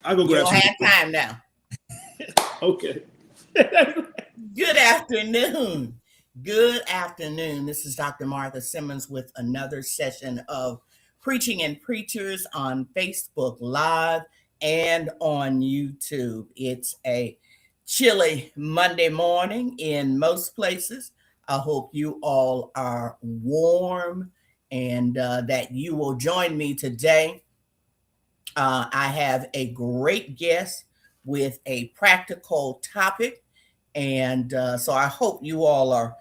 I'll go You grab don't some. have time now. Okay. Good afternoon. Good afternoon. This is Dr. Martha Simmons with another session of Preaching and Preachers on Facebook Live and on YouTube. It's a chilly Monday morning in most places. I hope you all are warm and that you will join me today. I have a great guest with a practical topic. And so I hope you all are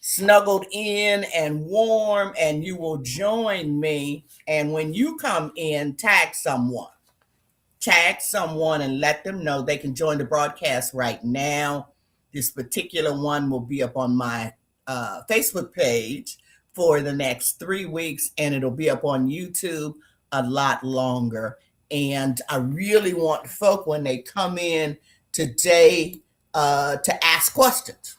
snuggled in and warm and you will join me. And when you come in, tag someone and let them know they can join the broadcast right now. This particular one will be up on my Facebook page for the next 3 weeks, and it'll be up on YouTube a lot longer. And I really want folk when they come in today to ask questions.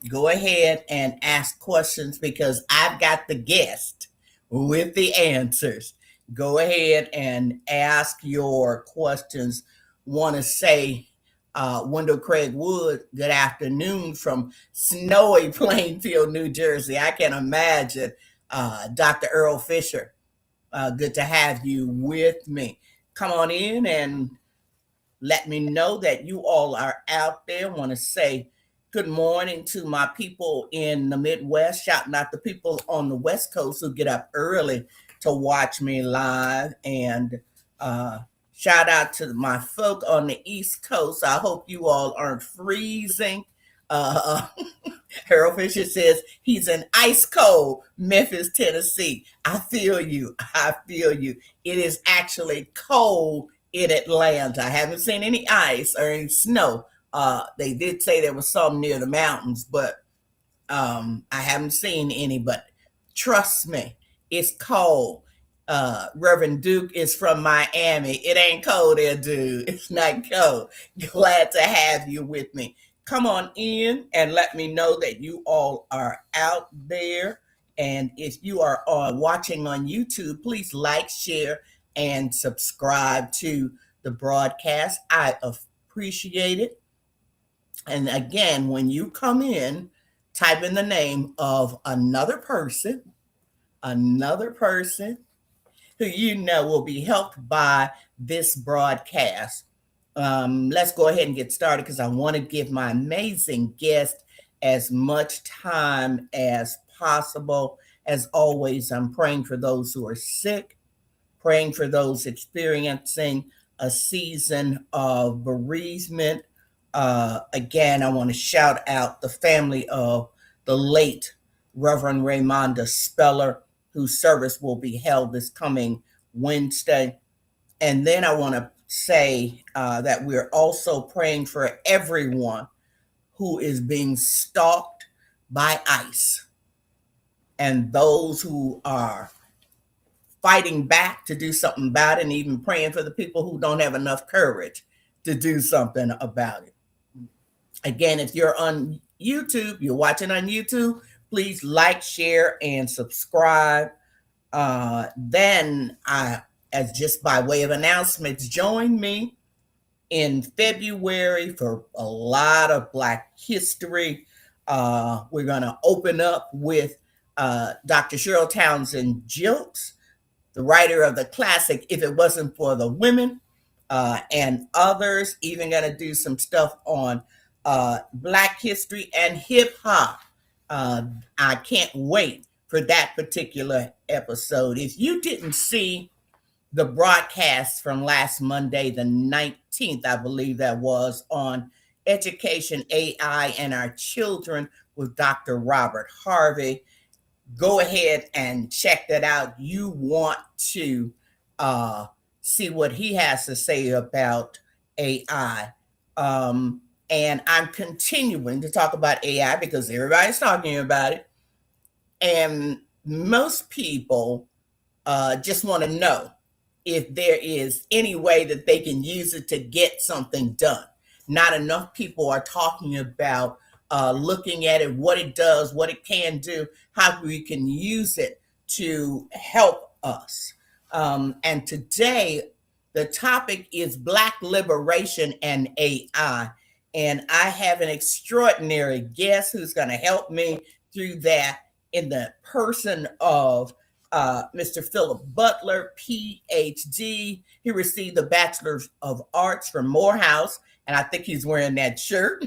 Go ahead and ask questions because I've got the guest with the answers. Go ahead and ask your questions. Want to say, Wendell Craig Wood, good afternoon from snowy Plainfield, New Jersey. I can imagine. Dr. Earl Fisher, good to have you with me. Come on in and let me know that you all are out there. Want to say good morning to my people in the Midwest, shouting out the people on the West Coast who get up early to watch me live. And shout out to my folk on the East Coast. I hope you all aren't freezing. Uh, Harold Fisher says he's in ice cold Memphis, Tennessee. I feel you. I feel you. It is actually cold in Atlanta. I haven't seen any ice or any snow. They did say there was some near the mountains, but I haven't seen any. But trust me, it's cold. Reverend Duke is from Miami. It ain't cold there, dude. It's not cold. Glad to have you with me. Come on in and let me know that you all are out there. And if you are watching on YouTube, please like, share, and subscribe to the broadcast. I appreciate it. And again, when you come in, type in the name of another person who you know will be helped by this broadcast. Let's go ahead and get started because I want to give my amazing guest as much time as possible. As always, I'm praying for those who are sick, praying for those experiencing a season of bereavement. Again, I want to shout out the family of the late Reverend Raymonda Speller, whose service will be held this coming Wednesday. And then I want to say that we're also praying for everyone who is being stalked by ICE and those who are fighting back to do something about it, and even praying for the people who don't have enough courage to do something about it. Again, if you're on YouTube, you're watching on YouTube, please like, share, and subscribe. Then as just by way of announcements, join me in February for a lot of Black history. We're going to open up with Dr. Cheryl Townsend Jilks, the writer of the classic If It Wasn't for the Women, and others. Even going to do some stuff on Black history and hip hop. I can't wait for that particular episode. If you didn't see the broadcast from last Monday, the 19th, I believe that was, on Education, AI, and Our Children with Dr. Robert Harvey, go ahead and check that out. You want to see what he has to say about AI. And I'm continuing to talk about AI because everybody's talking about it. And most people just want to know if there is any way that they can use it to get something done. Not enough people are talking about looking at it, what it does, what it can do, how we can use it to help us. And today, The topic is Black liberation and AI. And I have an extraordinary guest who's going to help me through that in the person of Mr. Phillip Butler, PhD. He received the Bachelor of Arts from Morehouse, and I think he's wearing that shirt,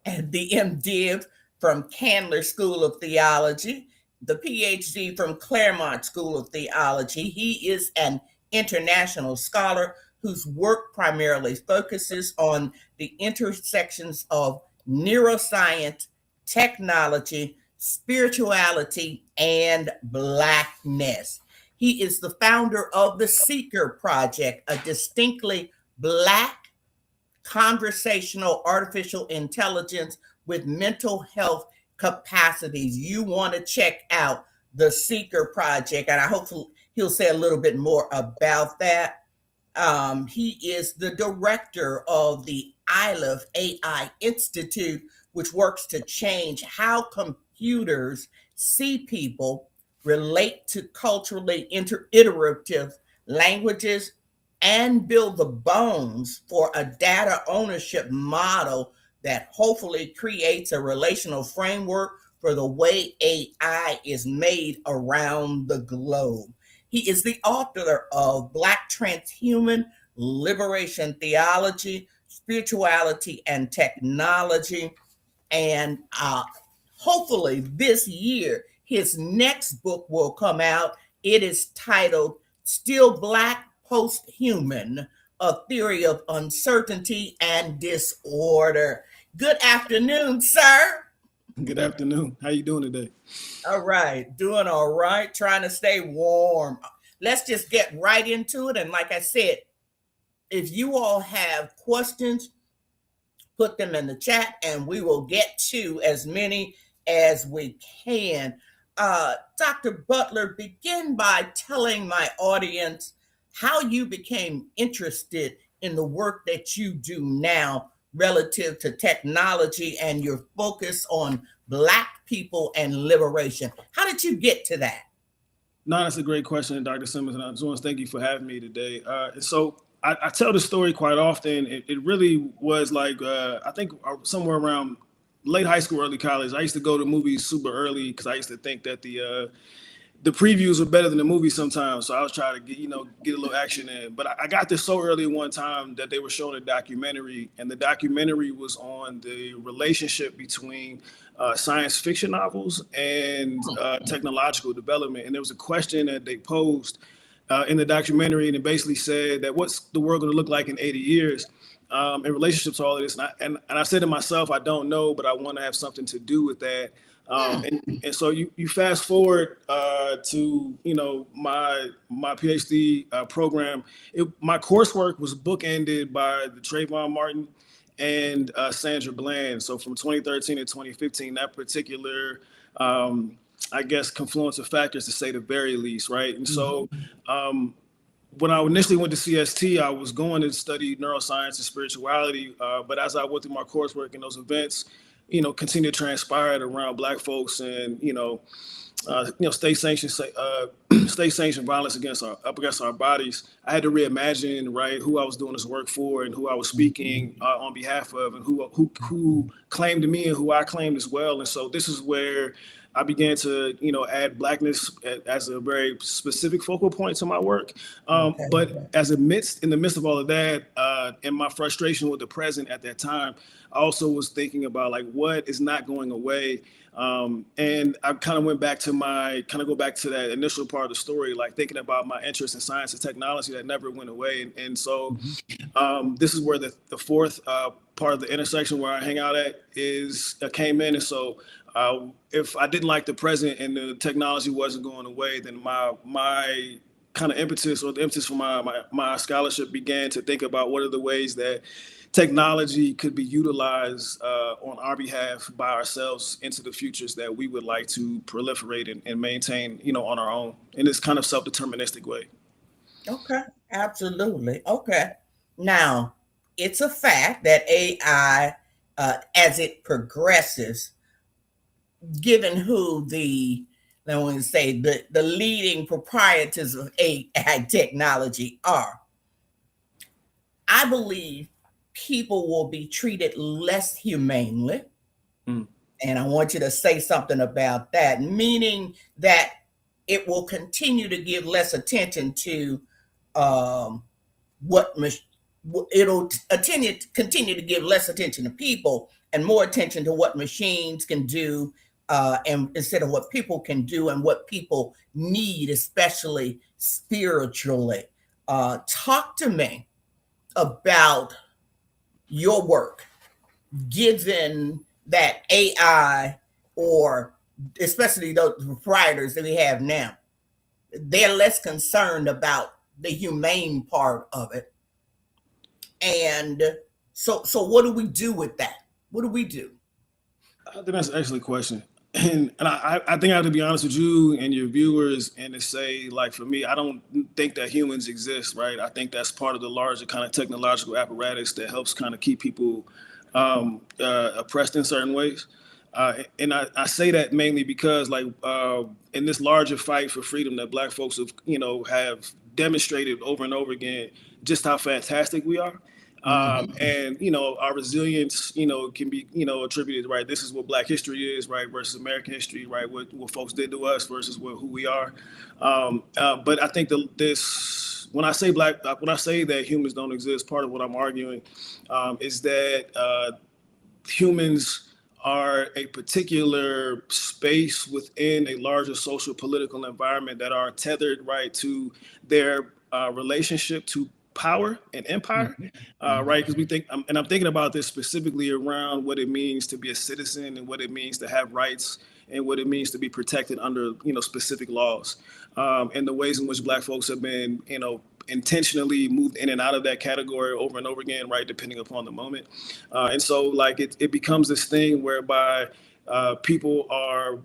and the MDiv from Candler School of Theology, the PhD from Claremont School of Theology. He is an international scholar whose work primarily focuses on the intersections of neuroscience, technology, spirituality, and Blackness. He is the founder of the Seeker Project, a distinctly Black conversational artificial intelligence with mental health capacities. You want to check out the Seeker Project, and I hope he'll say a little bit more about that. He is the director of the ILIF AI Institute, which works to change how computers see people, relate to culturally iterative languages, and build the bones for a data ownership model that hopefully creates a relational framework for the way AI is made around the globe. He is the author of Black Transhuman Liberation Theology, Spirituality, and Technology. And hopefully this year, his next book will come out. It is titled Still Black, Post-Human, A Theory of Uncertainty and Disorder. Good afternoon, sir. Good afternoon. How you doing today? All right, doing all right, trying to stay warm. Let's just get right into it. And like I said, if you all have questions, put them in the chat and we will get to as many as we can. Dr. Butler, begin by telling my audience how you became interested in the work that you do now relative to technology and your focus on Black people and liberation. How did you get to that? No, that's a great question, Dr. Simmons, and I just want to thank you for having me today. I tell the story quite often. It really was like, I think somewhere around late high school, early college, I used to go to movies super early because I used to think that the previews were better than the movie sometimes. So I was trying to get a little action in. But I got there so early one time that they were showing a documentary, and the documentary was on the relationship between science fiction novels and technological development. And there was a question that they posed in the documentary, and it basically said that what's the world going to look like in 80 years in relationship to all of this? And I said to myself, I don't know, but I want to have something to do with that. And so you fast forward to my PhD program. My coursework was bookended by the Trayvon Martin and Sandra Bland. So from 2013 to 2015, that particular I guess confluence of factors, to say the very least, right? And so when I initially went to CST, I was going to study neuroscience and spirituality, but as I went through my coursework and those events, continue to transpire around Black folks and state sanctioned violence against our bodies. I had to reimagine, right, who I was doing this work for and who I was speaking on behalf of, and who claimed me and who I claimed as well. And so this is where I began to, add Blackness as a very specific focal point to my work. But in the midst of all of that, and my frustration with the present at that time, I also was thinking about like what is not going away. And I kind of go back to that initial part of the story, like thinking about my interest in science and technology that never went away. And so this is where the fourth part of the intersection where I hang out at came in. And so if I didn't like the present and the technology wasn't going away, then my kind of impetus, or the impetus for my scholarship, began to think about what are the ways that technology could be utilized on our behalf by ourselves into the futures that we would like to proliferate and maintain, on our own in this kind of self-deterministic way. Okay, absolutely. Okay. Now, it's a fact that AI, as it progresses, given who the leading proprietors of AI technology are, I believe people will be treated less humanely. Mm. And I want you to say something about that, meaning that it will continue to give less attention to um, what it'll continue to give less attention to people and more attention to what machines can do, and instead of what people can do and what people need, especially spiritually. Talk to me about your work, given that AI, or especially those proprietors that we have now, they're less concerned about the humane part of it. And so what do we do with that? What do we do? I think that's an excellent question. And I think I have to be honest with you and your viewers and to say, like, for me, I don't think that humans exist, right? I think that's part of the larger kind of technological apparatus that helps kind of keep people oppressed in certain ways. And I say that mainly because, like, in this larger fight for freedom that Black folks have demonstrated over and over again, just how fantastic we are. Mm-hmm. And our resilience can be attributed, right. This is what Black history is, right, versus American history, right, what folks did to us versus who we are. But I think this when I say when I say that humans don't exist, part of what I'm arguing is that humans are a particular space within a larger social political environment that are tethered, right, to their relationship to power and empire, right? Because we think, and I'm thinking about this specifically around what it means to be a citizen and what it means to have rights and what it means to be protected under specific laws, and the ways in which Black folks have been intentionally moved in and out of that category over and over again, right, depending upon the moment. And so, like, it becomes this thing whereby people are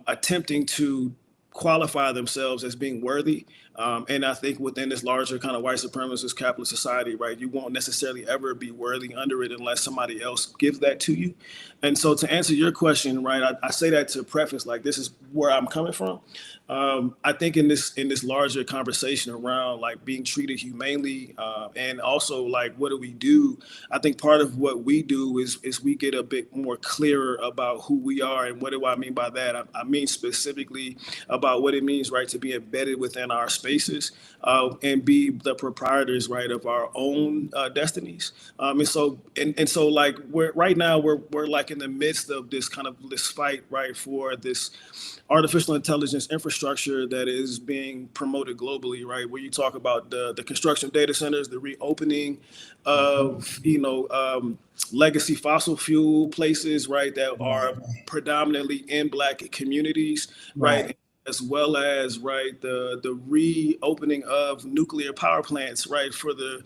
attempting to qualify themselves as being worthy. And I think within this larger kind of white supremacist capitalist society, right, you won't necessarily ever be worthy under it unless somebody else gives that to you. And so, to answer your question, right, I say that to preface, like, this is where I'm coming from. I think in this larger conversation around, like, being treated humanely, and also, like, what do we do? I think part of what we do is we get a bit more clearer about who we are. And what do I mean by that? I mean specifically about what it means, right, to be embedded within our spaces, and be the proprietors, right, of our own destinies. And so like, we're right now we're like in the midst of this fight, right, for this artificial intelligence infrastructure that is being promoted globally, right? Where you talk about the construction of data centers, the reopening of legacy fossil fuel places, right, that are predominantly in Black communities, Right. right, as well as, right, the reopening of nuclear power plants, right, for the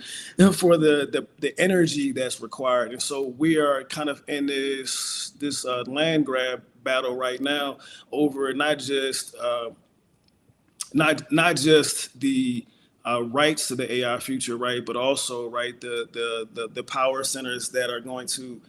energy that's required. And so we are kind of in this land grab battle right now over not just the rights to the AI future, right, but also, right, the power centers that are going to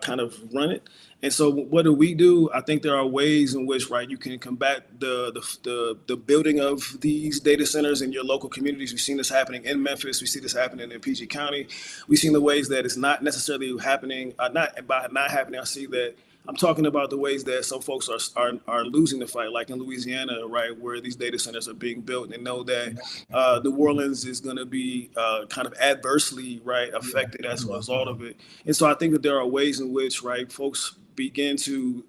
kind of run it. And so, what do we do? I think there are ways in which, right, you can combat the building of these data centers in your local communities. We've seen this happening in Memphis. We see this happening in PG County. We've seen the ways that it's not necessarily happening. Not by not happening, I see that I'm talking about the ways that some folks are losing the fight, like in Louisiana, right, where these data centers are being built, and know that New Orleans is going to be kind of adversely, right, affected as a result of it. And so I think that there are ways in which, right, folks begin to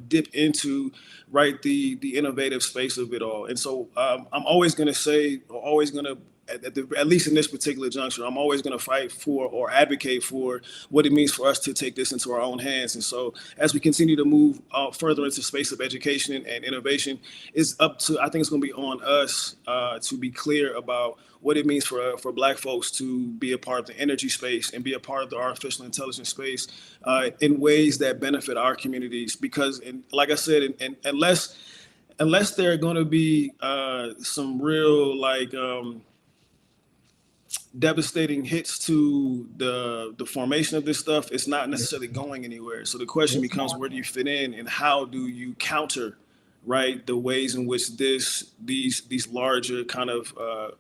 dip into, right, the innovative space of it all. And so I'm always going to say, or always going to, at least in this particular juncture, I'm always going to fight for or advocate for what it means for us to take this into our own hands. And so, as we continue to move further into space of education and innovation, I think it's going to be on us to be clear about what it means for Black folks to be a part of the energy space and be a part of the artificial intelligence space in ways that benefit our communities. Because, like I said, and unless there are going to be some real, like, devastating hits to the formation of this stuff, it's not necessarily going anywhere. So the question becomes, where do you fit in, and how do you counter, right, the ways in which these larger kind of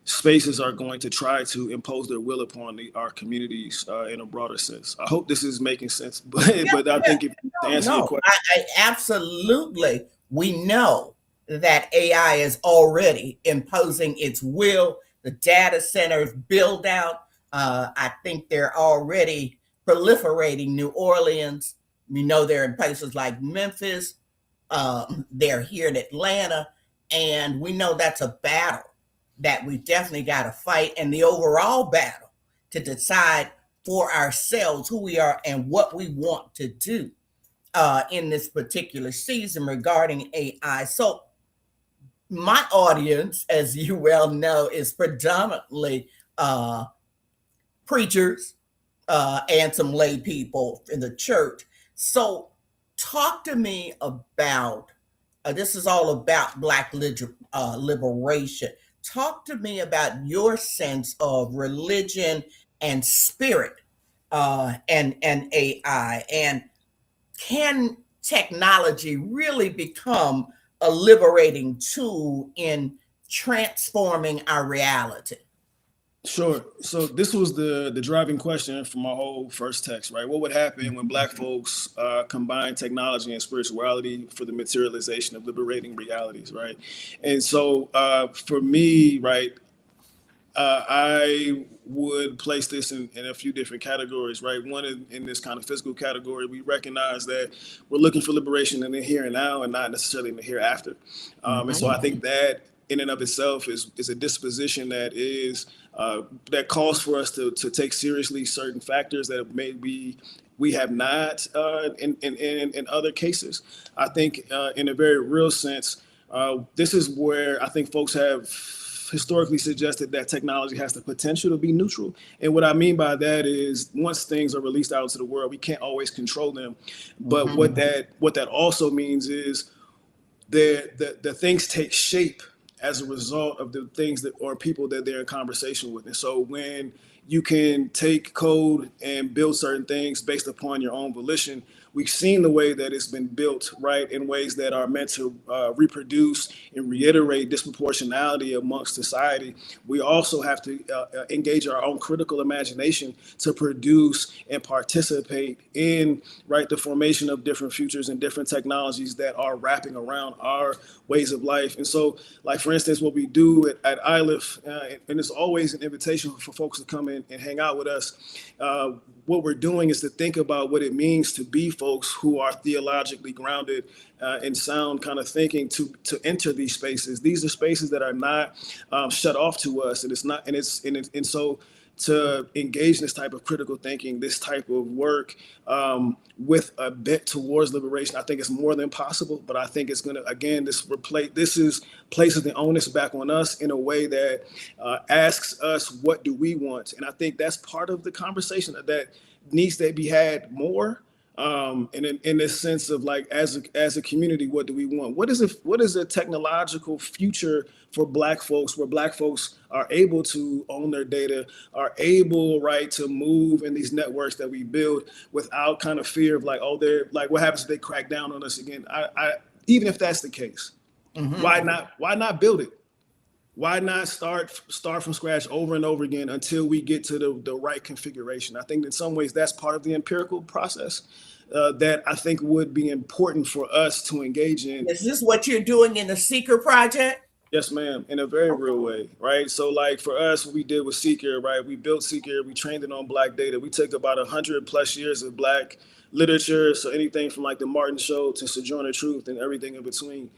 spaces are going to try to impose their will upon our communities in a broader sense. I hope this is making sense, Yeah, but I yeah. think if, to No, answer your no. question, I absolutely. We know that AI is already imposing its will. The data centers build out. I think they're already proliferating New Orleans. We know they're in places like Memphis. They're here in Atlanta. And we know that's a battle that we definitely got to fight. And the overall battle to decide for ourselves who we are and what we want to do in this particular season regarding AI. So, my audience, as you well know, is predominantly uh, preachers and some lay people in the church. So, talk to me about this is all about Black liberation. Talk to me about your sense of religion and spirit and AI, and can technology really become a liberating tool in transforming our reality? sure. So this was the driving question for my whole first text, right? What would happen when Black folks combine technology and spirituality for the materialization of liberating realities, right? And so for me, right, I would place this in a few different categories, right? One in this kind of physical category, we recognize that we're looking for liberation in the here and now and not necessarily in the hereafter. And so I Mm-hmm. think that in and of itself is a disposition that is that calls for us to take seriously certain factors that maybe we have not in other cases. I think in a very real sense, this is where I think folks have historically suggested that technology has the potential to be neutral. And what I mean by that is once things are released out into the world, we can't always control them. But Mm-hmm. what that also means is the things take shape as a result of the things that or people that they're in conversation with. And so when you can take code and build certain things based upon your own volition, we've seen the way that it's been built, right, in ways that are meant to reproduce and reiterate disproportionality amongst society. We also have to engage our own critical imagination to produce and participate in, right, the formation of different futures and different technologies that are wrapping around our ways of life. And so, like, for instance, what we do at ILIF, and it's always an invitation for folks to come in and hang out with us. What we're doing is to think about what it means to be folks who are theologically grounded and sound kind of thinking to enter these spaces. These are spaces that are not shut off to us, and it's not, and so to engage in this type of critical thinking, this type of work with a bent towards liberation, I think it's more than possible. But I think it's going to, again, this is places the onus back on us in a way that asks us, what do we want? And I think that's part of the conversation that needs to be had more. And in this sense of like, as a community, what do we want? What is a technological future for Black folks, where Black folks are able to own their data, are able, right, to move in these networks that we build without kind of fear of like, oh, they're like, what happens if they crack down on us again? I even if that's the case, Mm-hmm. why not build it? Why not start from scratch over and over again until we get to the right configuration? I think in some ways that's part of the empirical process that I think would be important for us to engage in. Is this what you're doing in the Seeker Project? Yes, ma'am, in a very real way, right? So, like for us, what we did with Seeker, right? We built Seeker, we trained it on Black data. We took about 100+ years of Black literature, so anything from like the Martin Show to Sojourner Truth and everything in between.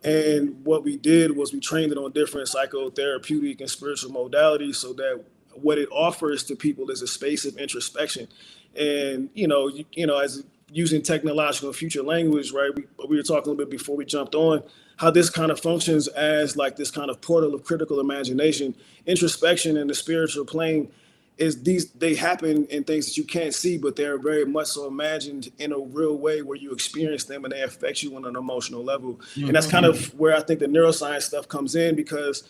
And what we did was we trained it on different psychotherapeutic and spiritual modalities, so that what it offers to people is a space of introspection. And as using technological future language, right? We were talking a little bit before we jumped on how this kind of functions as like this kind of portal of critical imagination. Introspection in the spiritual plane is they happen in things that you can't see, but they're very much so imagined in a real way where you experience them and they affect you on an emotional level. And that's kind Mm-hmm. of where I think the neuroscience stuff comes in, because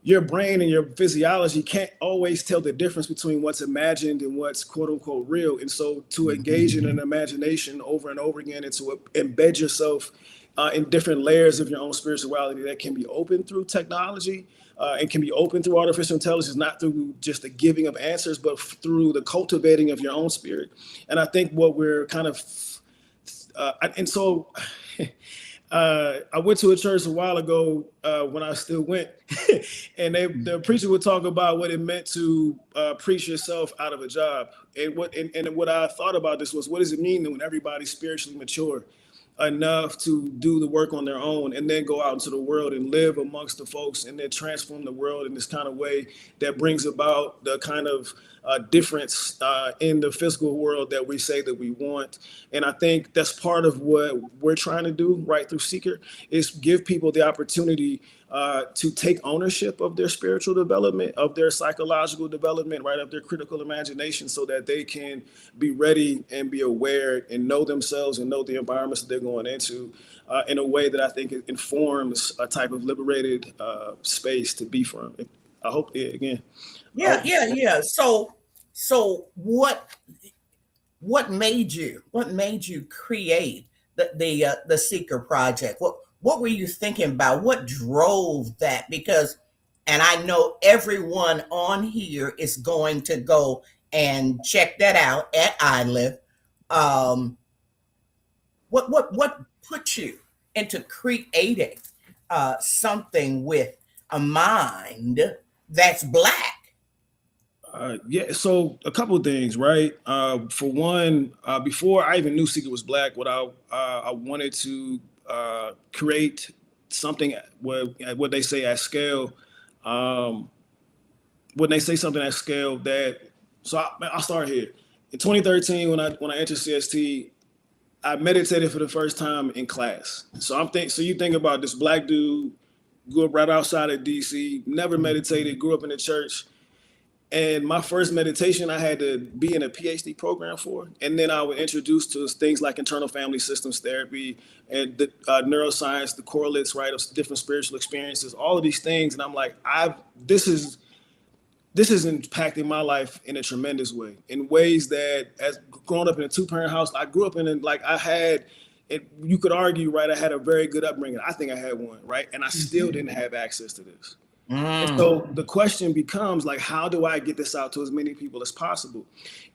your brain and your physiology can't always tell the difference between what's imagined and what's quote unquote real. And so to engage in an imagination over and over again and to embed yourself in different layers of your own spirituality that can be open through technology and can be open through artificial intelligence, not through just the giving of answers, but through the cultivating of your own spirit. And I think what we're kind of, and so I went to a church a while ago when I still went, and the preacher would talk about what it meant to preach yourself out of a job. And what I thought about this was, what does it mean when everybody's spiritually mature enough to do the work on their own and then go out into the world and live amongst the folks and then transform the world in this kind of way that brings about the kind of difference in the physical world that we say that we want. And I think that's part of what we're trying to do right through Seeker is give people the opportunity to take ownership of their spiritual development, of their psychological development, right, of their critical imagination, so that they can be ready and be aware and know themselves and know the environments that they're going into in a way that I think informs a type of liberated space to be from. I hope, again. Yeah. So what made you create the Seeker Project? What were you thinking about? What drove that? Because, and I know everyone on here is going to go and check that out at iLive. What put you into creating something with a mind that's Black? Yeah, so a couple of things, right? For one, before I even knew Seeker was Black, I wanted to create something what they say at scale. When they say something at scale I'll start here. In 2013, when I entered CST, I meditated for the first time in class. So you think about this Black dude, grew up right outside of DC, never meditated, grew up in the church. And my first meditation, I had to be in a PhD program for. And then I was introduced to things like internal family systems therapy and the neuroscience, the correlates, right, of different spiritual experiences, all of these things. And I'm like, this is impacting my life in a tremendous way, in ways that, as growing up in a two-parent house, I grew up in, like, you could argue, right, I had a very good upbringing. I think I had one, right? And I still didn't have access to this. And so the question becomes, like, how do I get this out to as many people as possible?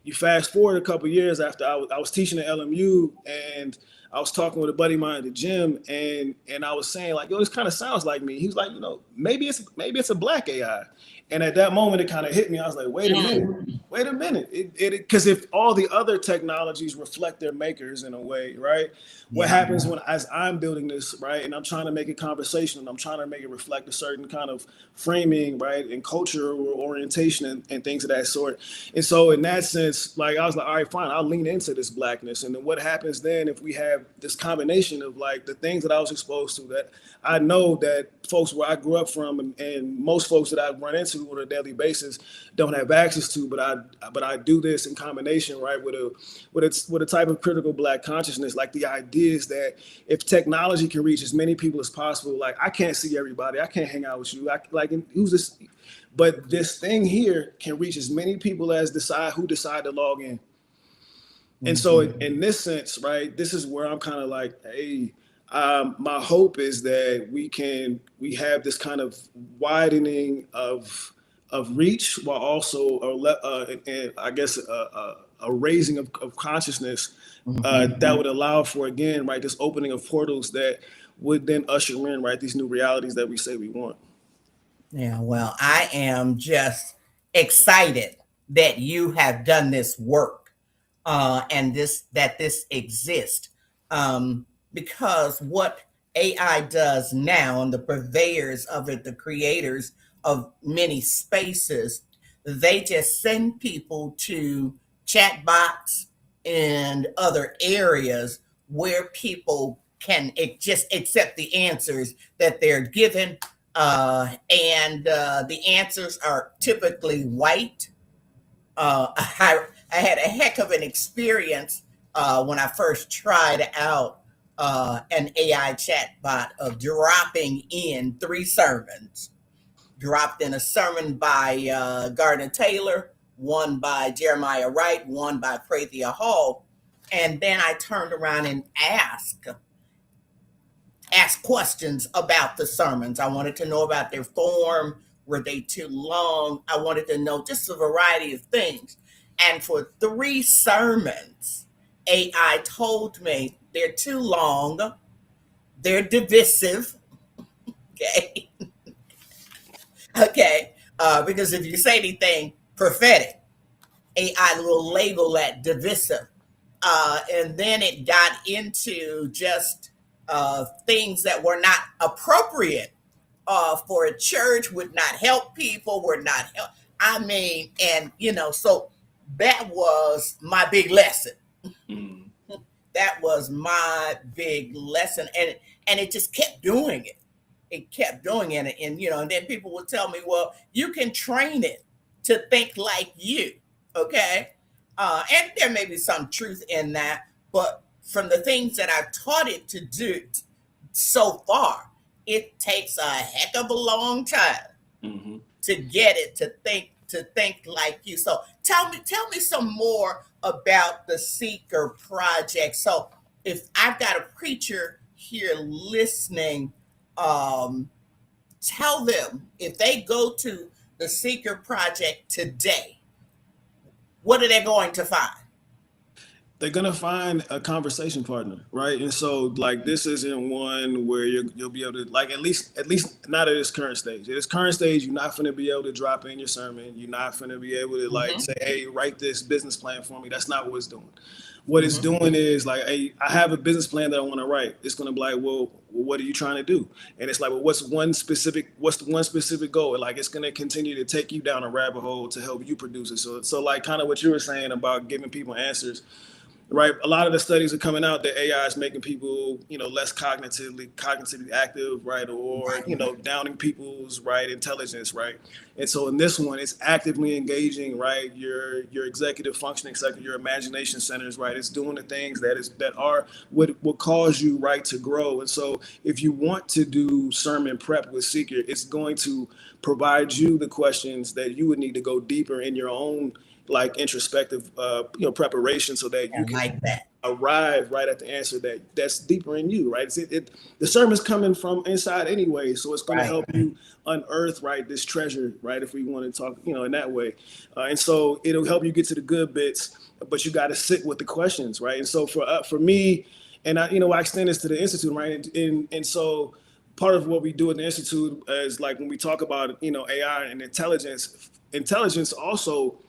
You fast forward a couple of years after I was teaching at LMU, and I was talking with a buddy of mine at the gym, and I was saying, like, yo, this kind of sounds like me. He was like, maybe it's a Black AI. And at that moment, it kind of hit me. I was like, wait a minute. Because if all the other technologies reflect their makers in a way, right? What happens as I'm building this, right? And I'm trying to make it conversational, I'm trying to make it reflect a certain kind of framing, right? And culture or orientation and things of that sort. And so in that sense, like, I was like, all right, fine, I'll lean into this Blackness. And then what happens then if we have this combination of, like, the things that I was exposed to that I know that folks where I grew up from and most folks that I run into on a daily basis don't have access to, but I do this in combination, right, with a type of critical Black consciousness. Like, the idea is that if technology can reach as many people as possible, like, I can't see everybody, I can't hang out with you, who's this? But this thing here can reach as many people as decide to log in. And so in this sense, right, this is where I'm kind of like, hey, my hope is that we have this kind of widening of reach, while also I guess a raising of consciousness that would allow for, again, right, this opening of portals that would then usher in, right, these new realities that we say we want. Yeah, well, I am just excited that you have done this work and that this exists. Because what AI does now, and the purveyors of it, the creators of many spaces, they just send people to chatbots and other areas where people can just accept the answers that they're given. And the answers are typically white. I had a heck of an experience when I first tried out an AI chatbot of dropping in 3 sermons. Dropped in a sermon by Gardner Taylor, one by Jeremiah Wright, one by Prathia Hall. And then I turned around and asked, ask questions about the sermons. I wanted to know about their form. Were they too long? I wanted to know just a variety of things. And for 3 sermons, AI told me they're too long, they're divisive. Okay. Okay. Because if you say anything prophetic, AI will label that divisive. And then it got into just things that were not appropriate for a church, would not help people, were not help. I mean, and so that was my big lesson. Mm. That was my big lesson, and it just kept doing it. It kept doing it, and then people would tell me, "Well, you can train it to think like you." Okay, and there may be some truth in that, but from the things that I've taught it to do so far, it takes a heck of a long time Mm-hmm. to get it to think like you. So tell me some more about the Seeker Project. So if I've got a preacher here listening, um, tell them if they go to the Seeker Project today, what are they going to find? They're gonna find a conversation partner, right? And so, like, this isn't one where you'll be able to, like, at least not at this current stage. At this current stage, you're not gonna be able to drop in your sermon. You're not gonna be able to like Mm-hmm, say, "Hey, write this business plan for me." That's not what it's doing. What it's mm-hmm, doing is like, "Hey, I have a business plan that I want to write." It's gonna be like, "Well, what are you trying to do?" And it's like, "Well, what's the one specific goal?" Like, it's gonna continue to take you down a rabbit hole to help you produce it. So like, kind of what you were saying about giving people answers, right? A lot of the studies are coming out that AI is making people, less cognitively active, right? Or, right, downing people's right intelligence, right? And so in this one, it's actively engaging, right? Your executive functioning sector, your imagination centers, right? It's doing the things that are what will cause you, right, to grow. And so if you want to do sermon prep with Seeker, it's going to provide you the questions that you would need to go deeper in your own like introspective preparation so that you I can like that. arrive right at the answer that's deeper in you, right? The sermon's coming from inside anyway, so it's going to Right. help you unearth, right, this treasure, right, if we want to talk, in that way. And so it'll help you get to the good bits, but you got to sit with the questions, right? And so for me, and I extend this to the institute, right? And so part of what we do at the institute is like when we talk about AI and intelligence also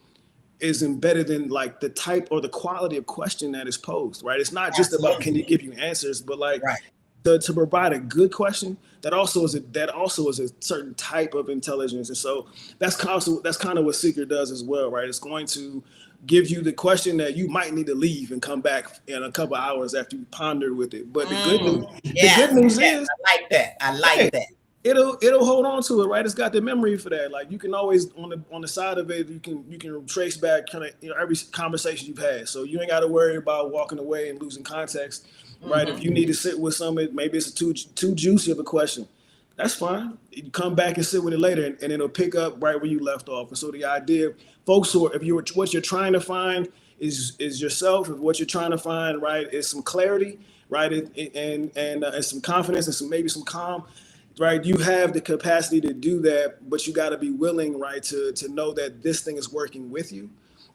is embedded in like the type or the quality of question that is posed, right? It's not just about can Absolutely. you give you answers, but like Right. to provide a good question that also is a certain type of intelligence. And so that's kind of what Seeker does as well, right? It's going to give you the question that you might need to leave and come back in a couple hours after you ponder with it. But the good Yes. news Yes. is, I like that. I hey, like that. it'll hold on to it, right? It's got the memory for that. Like you can always on the side of it, you can trace back kind of every conversation you've had. So you ain't got to worry about walking away and losing context, right? If Hmm. you need to sit with somebody, maybe it's too juicy of a question. That's fine. You come back and sit with it later, and it'll pick up right where you left off. And so the idea, folks, who if you what you're trying to find is yourself. If what you're trying to find, right, is some clarity, right, and some confidence and maybe some calm, right? You have the capacity to do that, but you got to be willing, right, to know that this thing is working with you,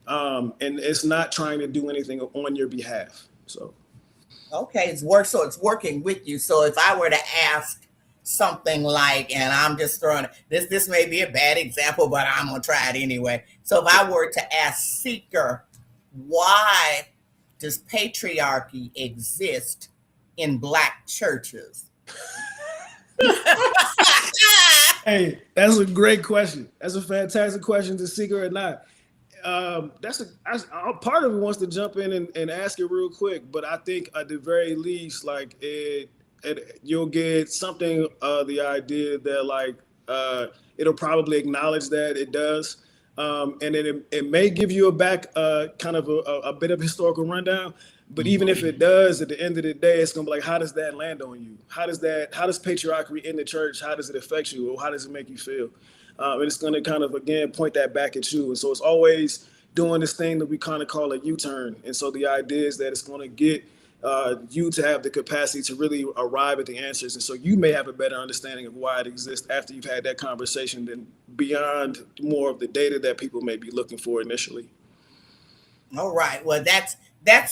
and it's not trying to do anything on your behalf. So Okay, so it's working with you. So if I were to ask something like, and I'm just throwing this may be a bad example, but I'm gonna try it anyway. So if I were to ask Seeker, why does patriarchy exist in Black churches? hey, that's a great question. That's a fantastic question to seek or not. Part of it wants to jump in and ask it real quick, but I think at the very least, like you'll get something. The idea that like it'll probably acknowledge that it does, and then it may give you a back kind of a bit of historical rundown. But even if it does, at the end of the day, it's gonna be like, how does that land on you? How does patriarchy in the church? How does it affect you, or how does it make you feel? And it's going to kind of again point that back at you. And so it's always doing this thing that we kind of call a U-turn. And so the idea is that it's going to get you to have the capacity to really arrive at the answers. And so you may have a better understanding of why it exists after you've had that conversation than beyond more of the data that people may be looking for initially. All right. Well, that's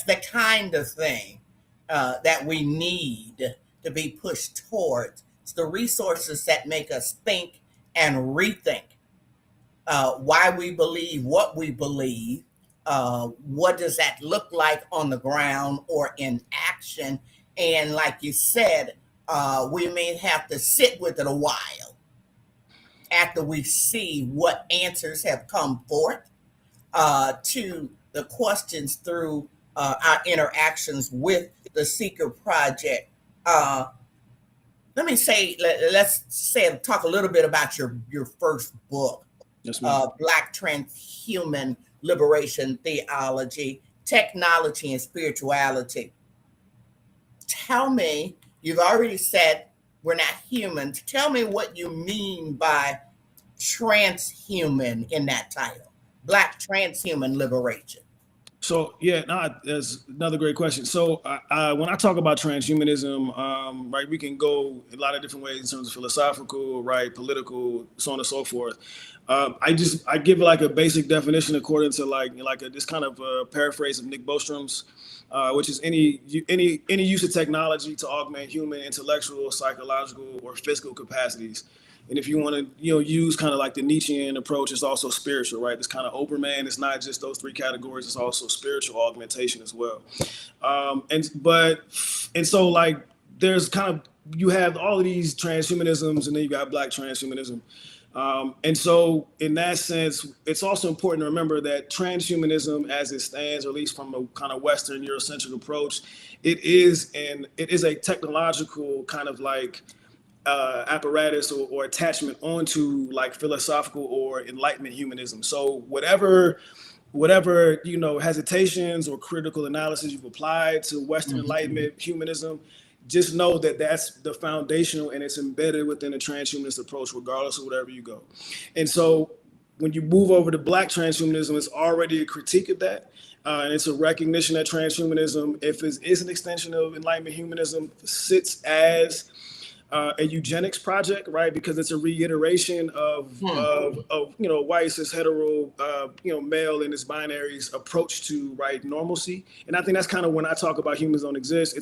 the kind of thing that we need to be pushed towards. It's the resources that make us think and rethink why we believe what we believe. What does that look like on the ground or in action? And like you said, we may have to sit with it a while after we see what answers have come forth to the questions through our interactions with the Seeker Project. Let me say, let's say, talk a little bit about your first book, Yes, ma'am. Black Transhuman Liberation Theology, Technology and Spirituality. Tell me, you've already said we're not humans. Tell me what you mean by transhuman in that title, Black Transhuman Liberation. So yeah, no, that's another great question. So when I talk about transhumanism, right, we can go a lot of different ways in terms of philosophical, right, political, so on and so forth. I give like a basic definition according to this kind of paraphrase of Nick Bostrom's, which is any use of technology to augment human intellectual, psychological, or physical capacities. And if you want to, use kind of like the Nietzschean approach, it's also spiritual, right? It's kind of Oberman. It's not just those three categories. It's also spiritual augmentation as well. And so like there's kind of, you have all of these transhumanisms, and then you got Black transhumanism. And so in that sense, it's also important to remember that transhumanism as it stands, or at least from a kind of Western Eurocentric approach, it is a technological kind of like apparatus or attachment onto like philosophical or Enlightenment humanism. So whatever hesitations or critical analysis you've applied to Western Enlightenment humanism, just know that that's the foundational and it's embedded within the transhumanist approach, regardless of whatever you go. And so when you move over to Black transhumanism, it's already a critique of that. And it's a recognition that transhumanism, if it is an extension of Enlightenment humanism, sits as a eugenics project, right? Because it's a reiteration of white cis hetero male in his binaries approach to right normalcy. And I think that's kind of when I talk about humans don't exist.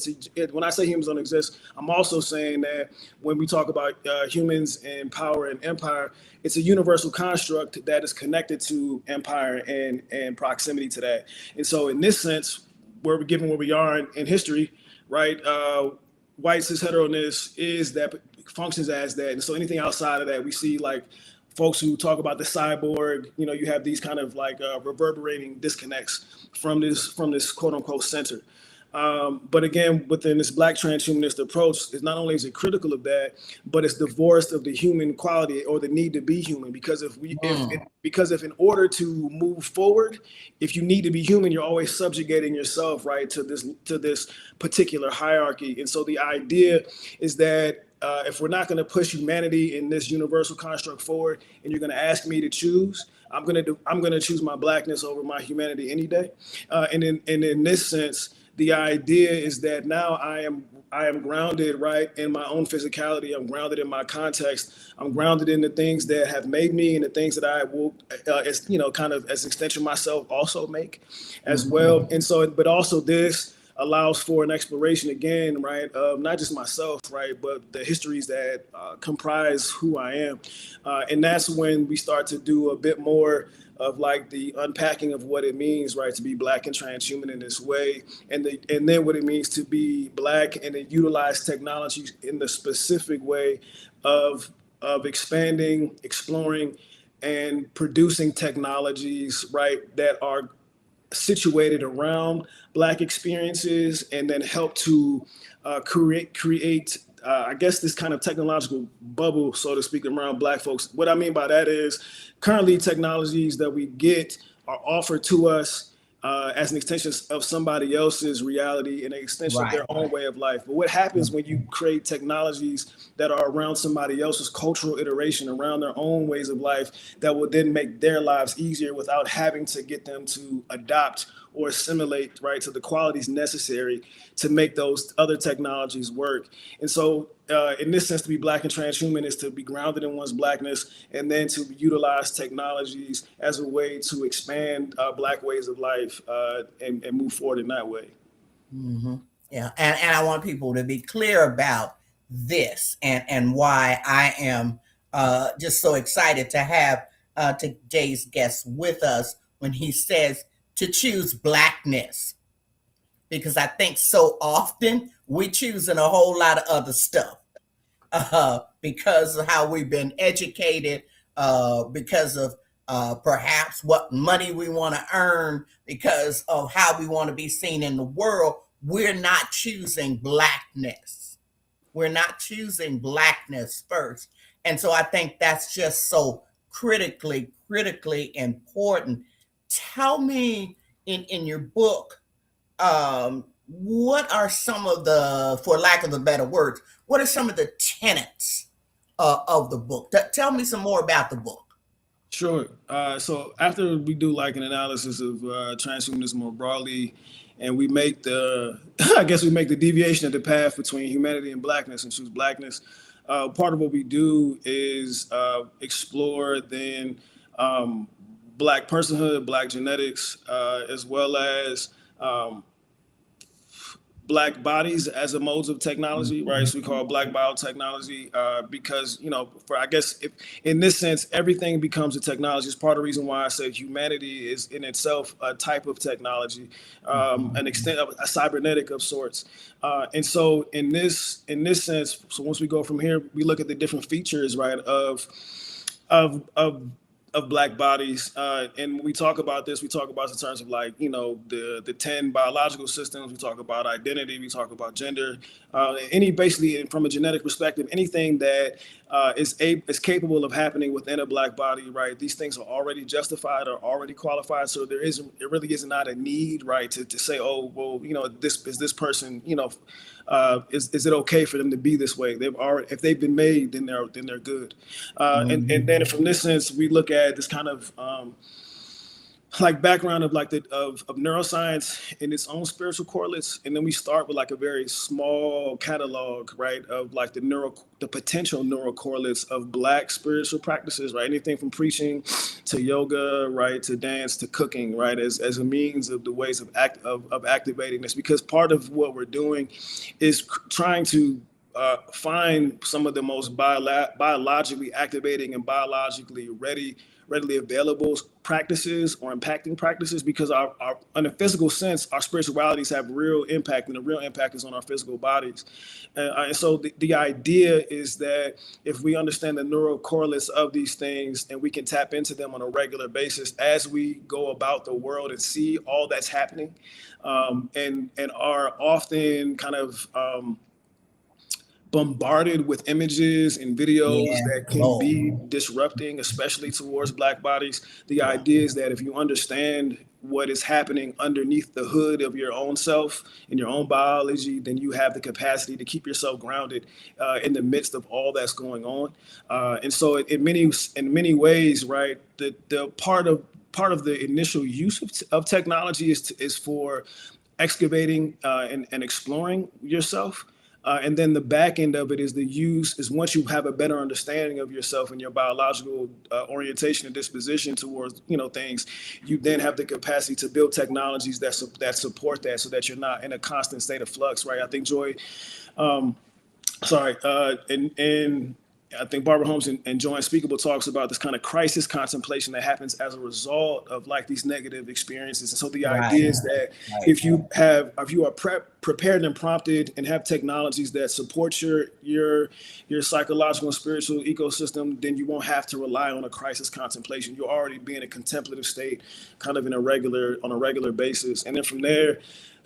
When I say humans don't exist, I'm also saying that when we talk about humans and power and empire, it's a universal construct that is connected to empire and proximity to that. And so in this sense, given where we are in history, right? White cis heteroness functions as that. And so anything outside of that, we see like folks who talk about the cyborg, you have these kind of like reverberating disconnects from this quote unquote center. But again, within this Black transhumanist approach, it's not only is it critical of that, but it's divorced of the human quality or the need to be human. Because if in order to move forward, if you need to be human, you're always subjugating yourself, right, to this particular hierarchy. And so the idea is that if we're not going to push humanity in this universal construct forward, and you're going to ask me to choose, I'm going to choose my Blackness over my humanity any day. And in this sense, the idea is that now I am grounded, right, in my own physicality. I'm grounded in my context. I'm grounded in the things that have made me and the things that I will, kind of as an extension myself, also make as well. And so, but also this allows for an exploration again, right, of not just myself, right, but the histories that comprise who I am. And that's when we start to do a bit more of like the unpacking of what it means, right, to be Black and transhuman in this way, and then what it means to be Black and then utilize technology in the specific way of expanding, exploring, and producing technologies, right, that are situated around Black experiences, and then help to create I guess this kind of technological bubble, so to speak, around Black folks. What I mean by that is currently technologies that we get are offered to us as an extension of somebody else's reality and an extension of their own way of life. But what happens when you create technologies that are around somebody else's cultural iteration, around their own ways of life, that will then make their lives easier without having to get them to adopt or assimilate, right, to the qualities necessary to make those other technologies work. And so, in this sense, to be Black and transhuman is to be grounded in one's Blackness, and then to utilize technologies as a way to expand Black ways of life, and move forward in that way. Mm-hmm. Yeah, and I want people to be clear about this and why I am just so excited to have today's guest with us when he says to choose Blackness, because I think so often we choosing a whole lot of other stuff because of how we've been educated, because of perhaps what money we want to earn, because of how we want to be seen in the world. We're not choosing Blackness. We're not choosing Blackness first. And so I think that's just so critically important. Tell me in your book, what are some of the, for lack of a better words, what are some of the tenets of the book? Tell me some more about the book. Sure. So after we do like an analysis of transhumanism more broadly, and we make the, I guess we make the deviation of the path between humanity and Blackness and choose Blackness. Part of what we do is explore then Black personhood, Black genetics, as well as Black bodies as a modes of technology, right? So we call it Black biotechnology because, for I guess if, in this sense, everything becomes a technology. It's part of the reason why I said humanity is in itself a type of technology, an extent of a cybernetic of sorts. And so in this sense, so once we go from here, we look at the different features, right, of Black bodies, and when we talk about this, we talk about it in terms of like the 10 biological systems. We talk about identity. We talk about gender. Any basically from a genetic perspective, anything that is capable of happening within a Black body, right? These things are already justified or already qualified. So it really is not a need, right, to say, oh, well, this person, is it okay for them to be this way? They've already, if they've been made, then they're good. And then from this sense, we look at this kind of like background of like of neuroscience and its own spiritual correlates, and then we start with like a very small catalog, right, of like the potential neural correlates of Black spiritual practices, right, anything from preaching to yoga, right, to dance to cooking, right, as a means of the ways of activating this, because part of what we're doing is trying to find some of the most biologically activating and biologically readily available practices or impacting practices, because our in a physical sense, our spiritualities have real impact, and the real impact is on our physical bodies. And so the idea is that if we understand the neural correlates of these things and we can tap into them on a regular basis as we go about the world and see all that's happening, and are often kind of bombarded with images and videos Yeah. that can Oh, be disrupting, especially towards Black bodies. The yeah. idea is that if you understand what is happening underneath the hood of your own self and your own biology, then you have the capacity to keep yourself grounded in the midst of all that's going on. And so, in many ways, right, the part of the initial use of technology is for excavating and exploring yourself. And then the back end of it is the use is once you have a better understanding of yourself and your biological orientation and disposition towards things, you then have the capacity to build technologies that support that, so that you're not in a constant state of flux, right? I think Joy, sorry, and I think Barbara Holmes and Joy Unspeakable talks about this kind of crisis contemplation that happens as a result of like these negative experiences. And so the Right. idea is that Right. if you are prepared and prompted and have technologies that support your psychological and spiritual ecosystem, then you won't have to rely on a crisis contemplation. You'll already be in a contemplative state, kind of on a regular basis. And then from there,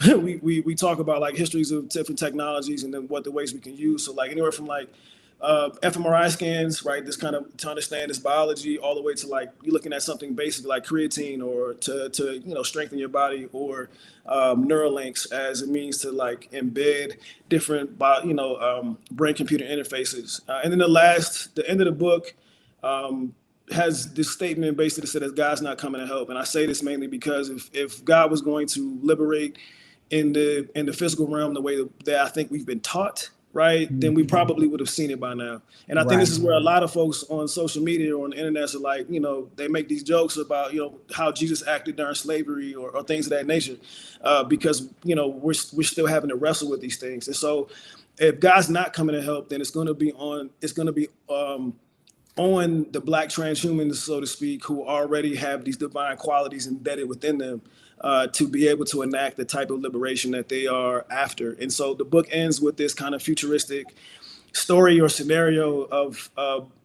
we talk about like histories of different technologies and then what the ways we can use. So like anywhere from like fMRI scans, right? This kind of to understand this biology, all the way to like you're looking at something basic like creatine, or to strengthen your body, or Neuralinks as a means to like embed different brain computer interfaces. And then the end of the book has this statement basically that said that God's not coming to help. And I say this mainly because if God was going to liberate in the physical realm the way that I think we've been taught, right, then we Mhm. probably would have seen it by now. And I think this Right. is where a lot of folks on social media or on the internet are like, they make these jokes about, how Jesus acted during slavery or things of that nature, because, we're still having to wrestle with these things. And so if God's not coming to help, then it's going to be on the black transhumans, so to speak, who already have these divine qualities embedded within them, to be able to enact the type of liberation that they are after. And so the book ends with this kind of futuristic story or scenario of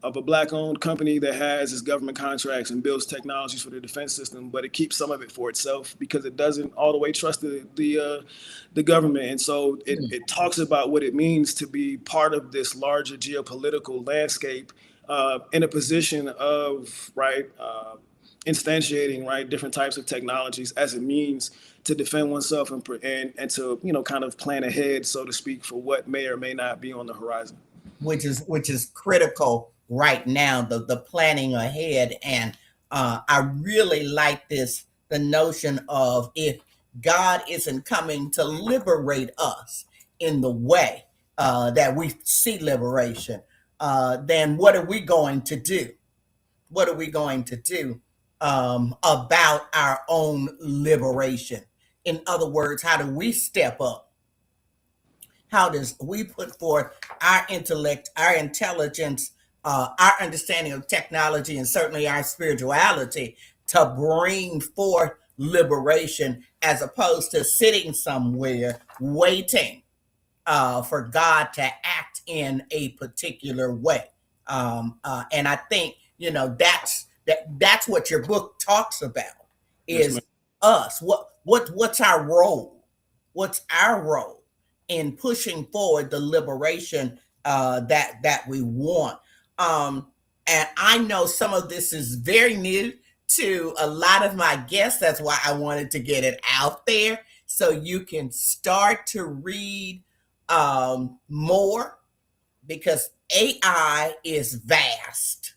a black-owned company that has its government contracts and builds technologies for the defense system, but it keeps some of it for itself because it doesn't all the way trust the government. And so it talks about what it means to be part of this larger geopolitical landscape, in a position of instantiating different types of technologies as a means to defend oneself and to kind of plan ahead, so to speak, for what may or may not be on the horizon. Which is critical right now, the planning ahead. And I really like the notion of, if God isn't coming to liberate us in the way that we see liberation, then what are we going to do? What are we going to do about our own liberation? In other words, how do we step up? How does we put forth our intellect, our intelligence, our understanding of technology, and certainly our spirituality to bring forth liberation, as opposed to sitting somewhere waiting for God to act in a particular way? And I think that's what your book talks about, Yes, ma'am. is us. What's our role? What's our role in pushing forward the liberation that we want? And I know some of this is very new to a lot of my guests. That's why I wanted to get it out there so you can start to read more, because AI is vast.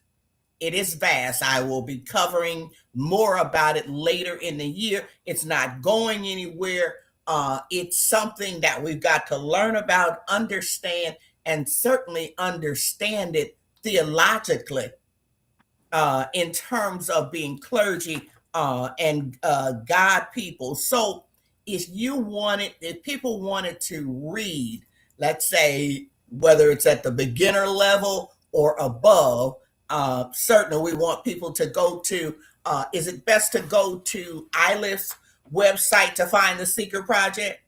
It is vast. I will be covering more about it later in the year. It's not going anywhere. It's something that we've got to learn about, understand, and certainly understand it theologically, in terms of being clergy and God people. So if people wanted to read, let's say, whether it's at the beginner level or above, certainly we want people to go to, is it best to go to Ilif's website to find the Seeker Project?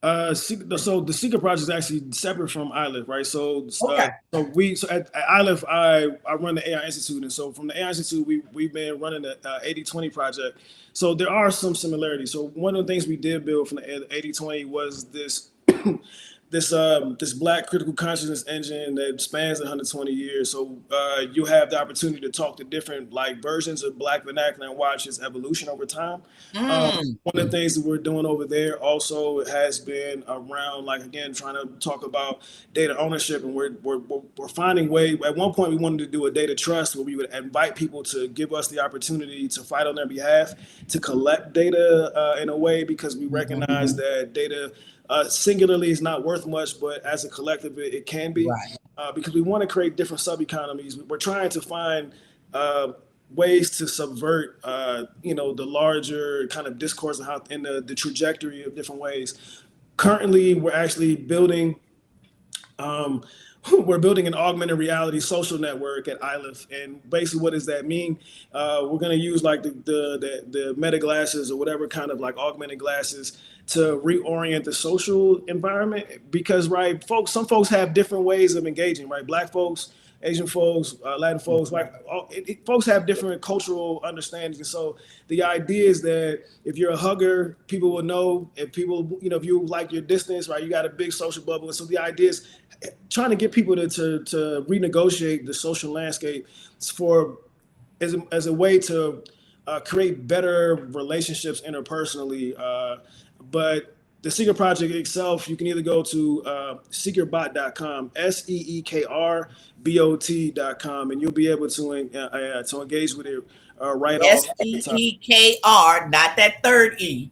So the Secret Project is actually separate from ILIF, right? Okay. So at ILIF, I run the AI Institute, and so from the AI Institute, we've been running the 80/20 project. So there are some similarities. So one of the things we did build from the 80/20 was this this Black critical consciousness engine that spans 120 years. So you have the opportunity to talk to different versions of Black vernacular and watch its evolution over time. Mm, One of the things that we're doing over there also has been around, again, trying to talk about data ownership, and we're finding way. At one point, we wanted to do a data trust where we would invite people to give us the opportunity to fight on their behalf, to collect data in a way, because we recognize that data singularly is not worth much, but as a collective, it can be, right. because we want to create different sub economies. We're trying to find ways to subvert, the larger kind of discourse and how in the trajectory of different ways. Currently, we're actually building. Um, we're building an augmented reality social network at ILIF, and basically, what does that mean? We're going to use the meta glasses or whatever kind of augmented glasses to reorient the social environment, because some folks have different ways of engaging, right? Black folks, Asian folks, Latin folks, folks have different cultural understandings. And so the idea is that if you're a hugger, people will know. If people, if you like your distance, right, you got a big social bubble. And so the idea is trying to get people to renegotiate the social landscape for as a way to create better relationships interpersonally. But the Seeker Project itself, you can either go to seekerbot.com, SEEKRBOT.com, and you'll be able to engage with it right off at the top. SEEKR, not that third E.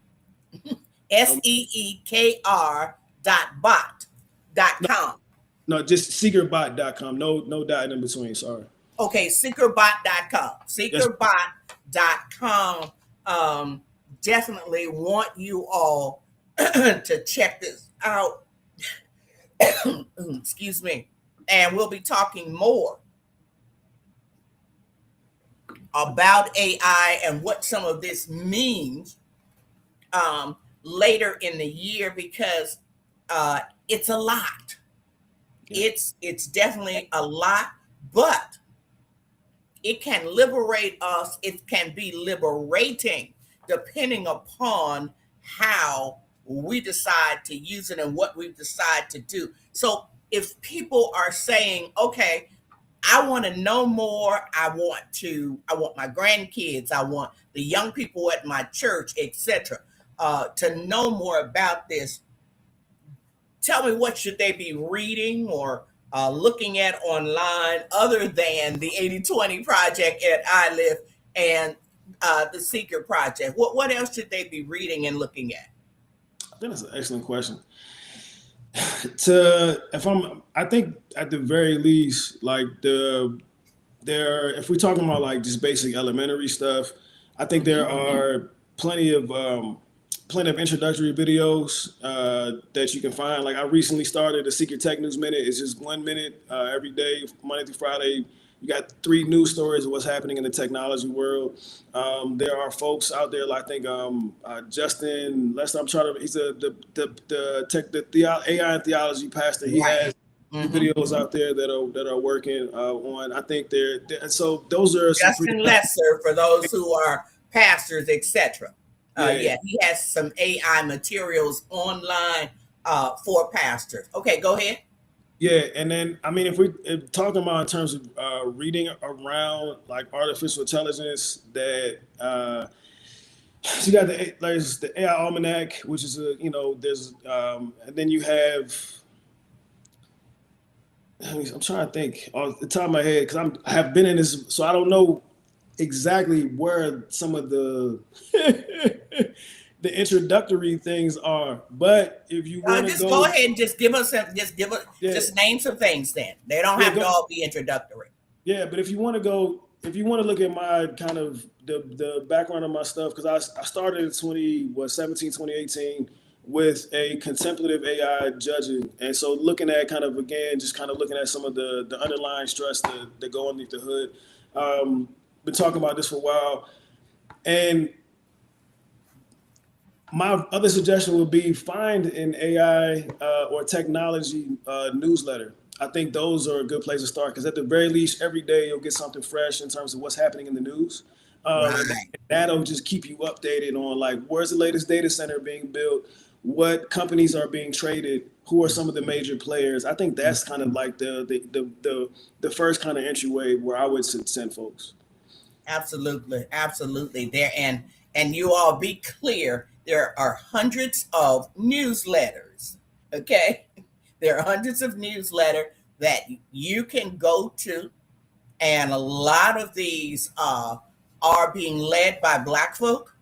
Um, SEEKR.bot.com. no, just seekerbot.com. No dot in between. Sorry. Okay, seekerbot.com. Yes. Seekerbot.com. Definitely want you all to check this out. Excuse me. And we'll be talking more about AI and what some of this means later in the year, because it's a lot. Yeah. It's definitely a lot, but it can liberate us. It can be liberating depending upon how we decide to use it and what we decide to do. So if people are saying, okay, I want to know more, I want my grandkids, I want the young people at my church, etc., to know more about this, tell me, what should they be reading or looking at online other than the 80/20 Project at iLift and the Seeker Project? What else should they be reading and looking at? I think that's an excellent question. I think at the very least, like if we're talking about like just basic elementary stuff, I think there are plenty of introductory videos that you can find. Like I recently started a Secret Tech News Minute. It's just 1 minute every day, Monday through Friday. You got 3 news stories of what's happening in the technology world. There are folks out there, like I think Justin Lester. He's the AI and theology pastor. He has videos out there that are working on. I think and so those are Justin Lester, for those who are pastors, etc. Yeah, he has some AI materials online for pastors. Okay, go ahead. Yeah, and then I mean, if we're talking about in terms of reading around like artificial intelligence, that so you got there's the AI Almanac, which is there's and then you have. I'm trying to think off the top of my head because I have been in this, so I don't know exactly where some of the the introductory things are. But if you want to go ahead and just just name some things. Then they don't have to all be introductory. Yeah, but if you want to look at my kind of the background of my stuff, because I started in 2018 with a contemplative AI judging, and so looking at looking at some of the underlying stress that go underneath the hood. Been talking about this for a while, and my other suggestion would be find an AI or technology newsletter. I think those are a good place to start, because at the very least, every day you'll get something fresh in terms of what's happening in the news. Right. That'll just keep you updated on like where's the latest data center being built, what companies are being traded, who are some of the major players. I think that's kind of like the first kind of entryway where I would send folks. Absolutely. There and you all be clear, there are hundreds of newsletters. Okay, there are hundreds of newsletters that you can go to, and a lot of these are being led by Black folk,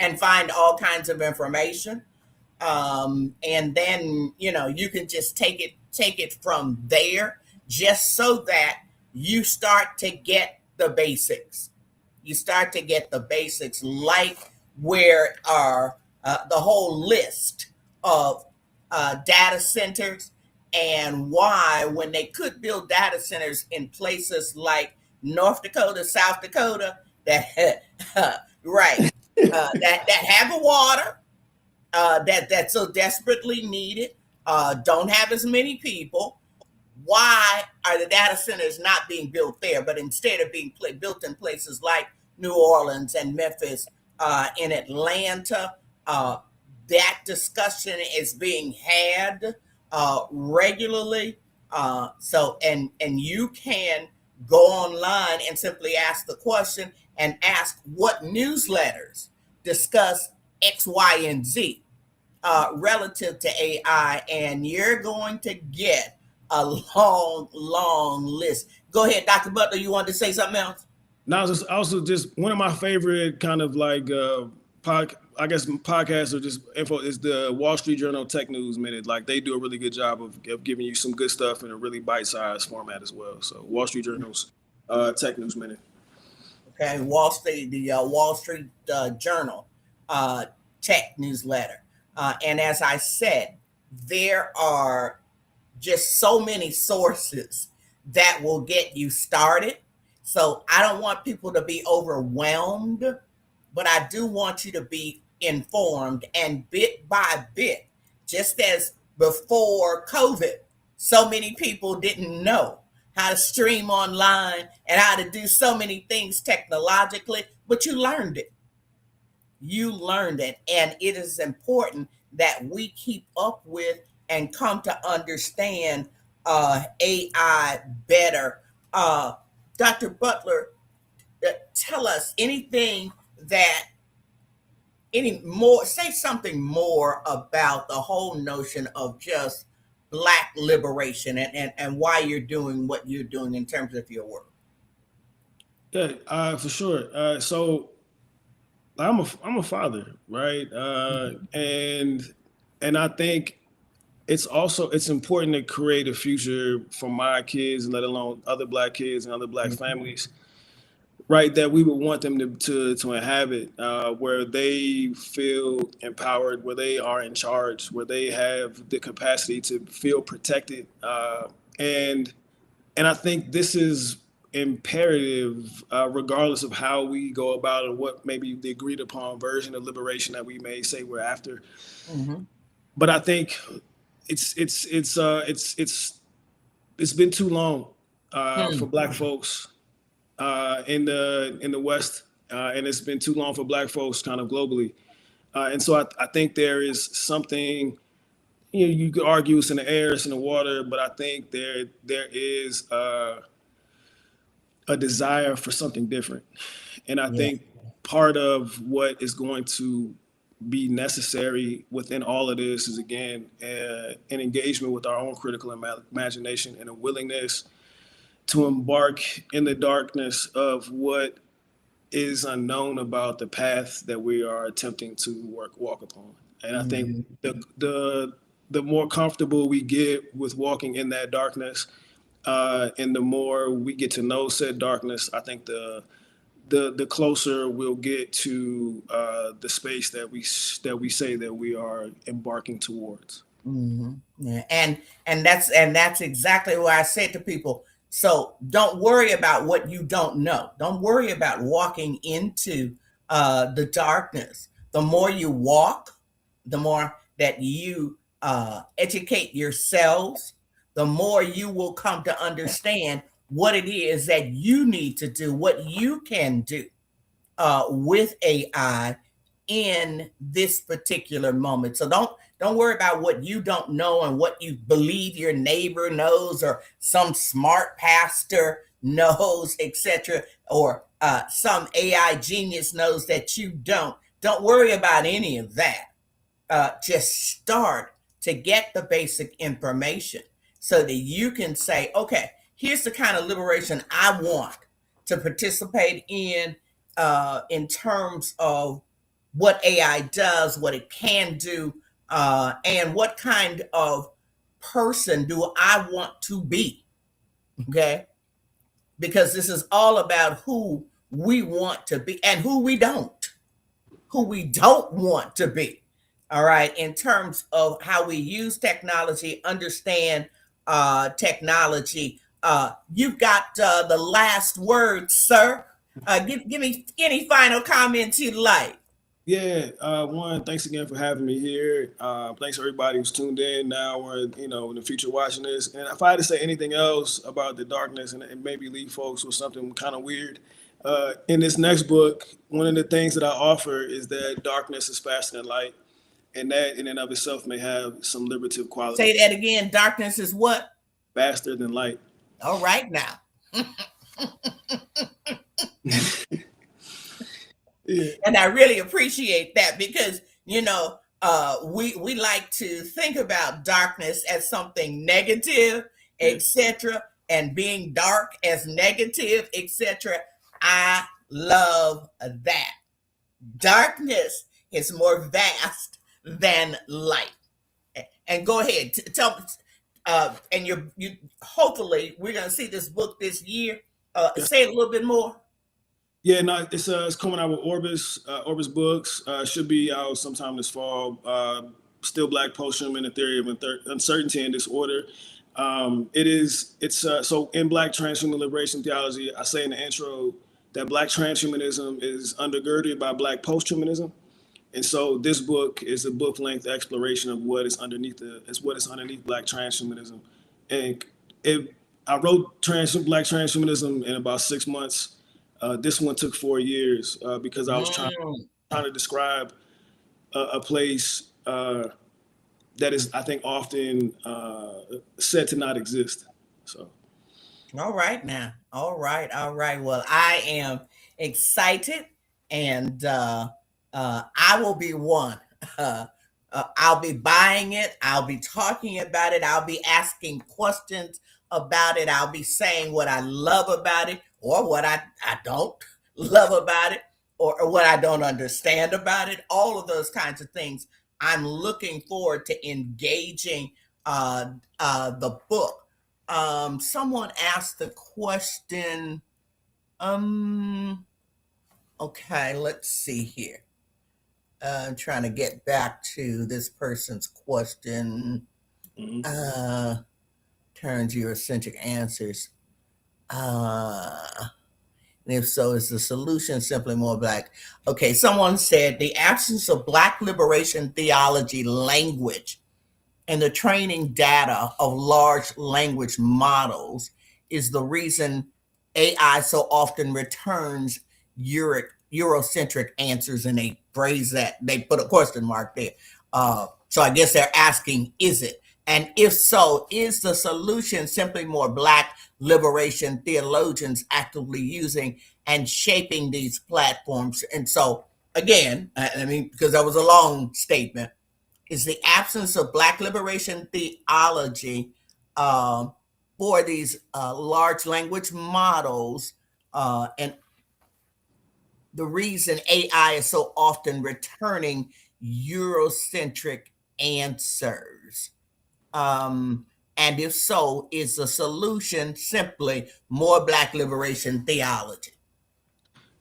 and find all kinds of information. And then you can just take it from there, just so that you start to get the basics. You start to get the basics, like where are the whole list of data centers, and why, when they could build data centers in places like North Dakota, South Dakota, that right, that have the water that so desperately needed, don't have as many people. Why are the data centers not being built there, but instead of being built in places like New Orleans and Memphis, in Atlanta? That discussion is being had regularly. So you can go online and simply ask the question and ask what newsletters discuss X, Y, and Z. relative to AI, and you're going to get a long, long list. Go ahead, Dr. Butler. You wanted to say something else? Now, just also just one of my favorite kind of like I guess podcasts or just info is the Wall Street Journal Tech News Minute. Like they do a really good job of giving you some good stuff in a really bite-sized format as well. So Wall Street Journal's Tech News Minute. Okay, the Wall Street Journal uh, tech newsletter. And as I said, there are just so many sources that will get you started. So I don't want people to be overwhelmed, but I do want you to be informed, and bit by bit, just as before COVID, so many people didn't know how to stream online and how to do so many things technologically, but you learned it. You learned it. And it is important that we keep up with and come to understand AI better. Dr. Butler, tell us anything that any more, say something more about the whole notion of just Black liberation, and why you're doing what you're doing in terms of your work. Yeah, for sure. So I'm a father, right? And I think it's important to create a future for my kids, let alone other Black kids and other Black families, right? That we would want them to inhabit, where they feel empowered, where they are in charge, where they have the capacity to feel protected, and and I think this is imperative, regardless of how we go about it, what maybe the agreed upon version of liberation that we may say we're after. Mm-hmm. But I think it's it's it's uh, it's it's it's been too long for Hmm. Black folks in the West, and it's been too long for Black folks kind of globally. And so I think there is something, you could argue it's in the air, it's in the water, but I think there is a desire for something different. And I Yeah. think part of what is going to be necessary within all of this is, again, an engagement with our own critical imagination and a willingness to embark in the darkness of what is unknown about the path that we are attempting to walk upon. And I think Mm-hmm. the more comfortable we get with walking in that darkness, and the more we get to know said darkness, I think the closer we'll get to the space that we say that we are embarking towards. Mm-hmm. Yeah. And that's exactly what I said to people. So don't worry about what you don't know. Don't worry about walking into the darkness. The more you walk, the more that you educate yourselves, the more you will come to understand what it is that you need to do, what you can do with AI in this particular moment. So don't worry about what you don't know and what you believe your neighbor knows or some smart pastor knows, etc., or some AI genius knows that you don't. Don't worry about any of that. Just start to get the basic information so that you can say, okay, here's the kind of liberation I want to participate in terms of what AI does, what it can do, and what kind of person do I want to be. Okay. Because this is all about who we want to be and who we don't want to be. All right. In terms of how we use technology, understand technology. You've got the last word, sir. Give me any final comments you'd like. Yeah, one, thanks again for having me here. Thanks everybody who's tuned in now or in the future watching this. And if I had to say anything else about the darkness and maybe leave folks with something kind of weird, in this next book, one of the things that I offer is that darkness is faster than light, and that in and of itself may have some liberative quality. Say that again. Darkness is what? Faster than light. All right now. Yeah. And I really appreciate that because, we like to think about darkness as something negative, Yeah. etc., and being dark as negative, etc. I love that. Darkness is more vast than light. And go ahead, tell me. And you hopefully we're gonna see this book this year. Yes. Say it a little bit more. Yeah, no, it's coming out with Orbis Books. Should be out sometime this fall. Still Black Post-Human, a theory of uncertainty and disorder. So in Black transhuman liberation theology, I say in the intro that Black transhumanism is undergirded by Black post-humanism. And so this book is a book-length exploration of what is underneath Black transhumanism. And I wrote Black transhumanism in about 6 months. This one took 4 years because I was Mm. trying to describe a place that is, I think, often said to not exist. So. All right now. All right. All right. Well, I am excited and I will be one. I'll be buying it. I'll be talking about it. I'll be asking questions about it. I'll be saying what I love about it or what I don't love about it or what I don't understand about it. All of those kinds of things. I'm looking forward to engaging the book. Someone asked the question. Um, okay, let's see here. I'm trying to get back to this person's question. Mm-hmm. Turns Eurocentric answers. And if so, is the solution simply more Black? Okay, someone said the absence of Black liberation theology language and the training data of large language models is the reason AI so often returns Eurocentric answers, and they phrase that, they put a question mark there. So I guess they're asking, is it? And if so, is the solution simply more Black liberation theologians actively using and shaping these platforms? And so, again, I mean, because that was a long statement, is the absence of Black liberation theology for these large language models and the reason AI is so often returning Eurocentric answers. And if so, is the solution simply more Black liberation theology?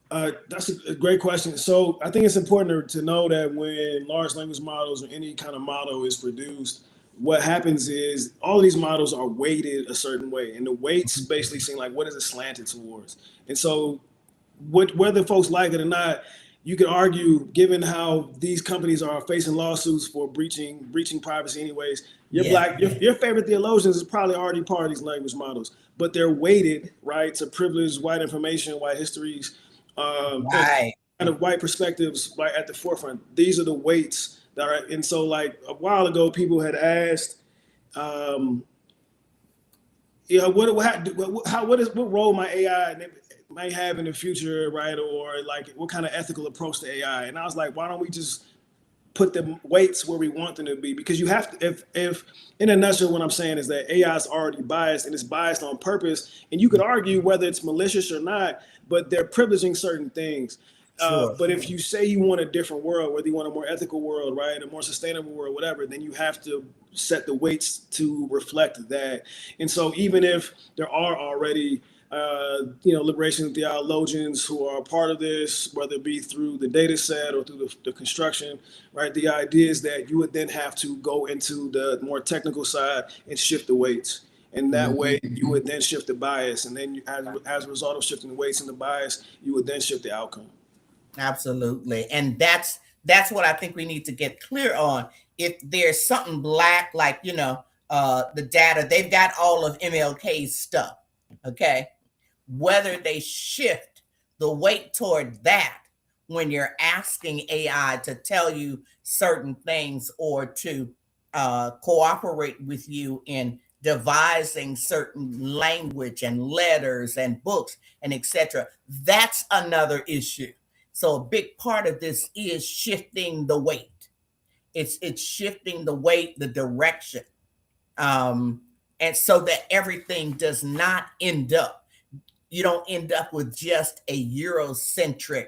That's a great question. So I think it's important to know that when large language models or any kind of model is produced, what happens is all these models are weighted a certain way, and the weights basically seem like what is it slanted towards. And so, whether folks like it or not, you could argue, given how these companies are facing lawsuits for breaching privacy, anyways. Yeah. Your favorite theologians is probably already part of these language models, but they're weighted right to privilege white information, white histories, and Right. kind of white perspectives right at the forefront. These are the weights that are, and so like a while ago, people had asked, what role might AI might have in the future, right? Or like what kind of ethical approach to AI? And I was like, why don't we just put the weights where we want them to be? Because you have to, if in a nutshell, what I'm saying is that AI is already biased and it's biased on purpose. And you could argue whether it's malicious or not, but they're privileging certain things. Sure. But if you say you want a different world, whether you want a more ethical world, right, a more sustainable world, whatever, then you have to set the weights to reflect that. And so even if there are already liberation theologians who are a part of this, whether it be through the data set or through the construction, right? The idea is that you would then have to go into the more technical side and shift the weights. And that way you would then shift the bias. And then as a result of shifting the weights and the bias, you would then shift the outcome. Absolutely. And that's what I think we need to get clear on. If there's something Black, like, the data, they've got all of MLK's stuff. Okay. Whether they shift the weight toward that when you're asking AI to tell you certain things or to cooperate with you in devising certain language and letters and books and etc. That's another issue. So a big part of this is shifting the weight. It's shifting the weight, the direction, and so that everything does not end up. You don't end up with just a Eurocentric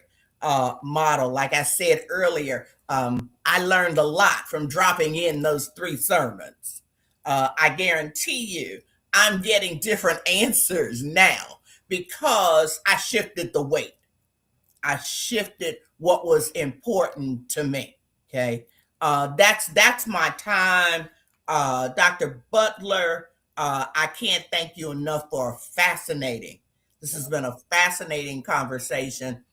model. Like I said earlier, I learned a lot from dropping in those 3 sermons. I guarantee you, I'm getting different answers now because I shifted the weight. I shifted what was important to me. Okay, that's my time, Dr. Butler. I can't thank you enough for fascinating. This has been a fascinating conversation,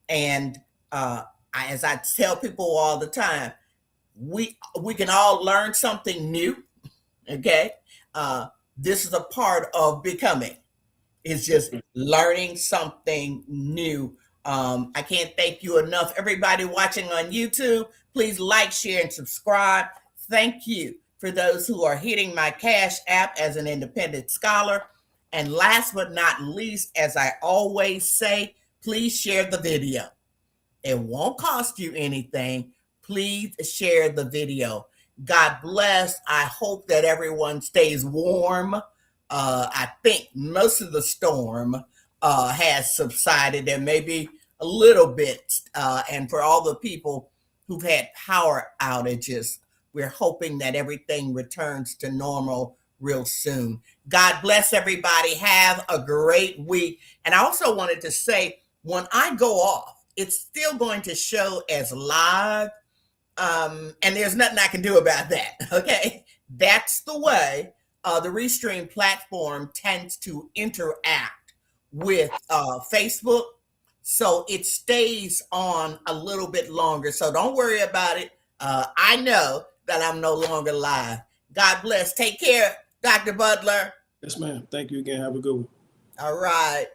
and as I tell people all the time, we can all learn something new. Okay, this is a part of becoming. It's just learning something new. I can't thank you enough. Everybody watching on YouTube, please like, share, and subscribe. Thank you for those who are hitting my Cash App as an independent scholar. And last but not least, as I always say, please share the video. It won't cost you anything. Please share the video. God bless. I hope that everyone stays warm. I think most of the storm has subsided. There may be a little bit. And for all the people who've had power outages, we're hoping that everything returns to normal real soon. God bless everybody. Have a great week. And I also wanted to say, when I go off, it's still going to show as live. And there's nothing I can do about that. Okay. That's the way the Restream platform tends to interact with Facebook. So it stays on a little bit longer. So don't worry about it. I know that I'm no longer live. God bless. Take care, Dr. Butler. Yes, ma'am. Thank you again. Have a good one. All right.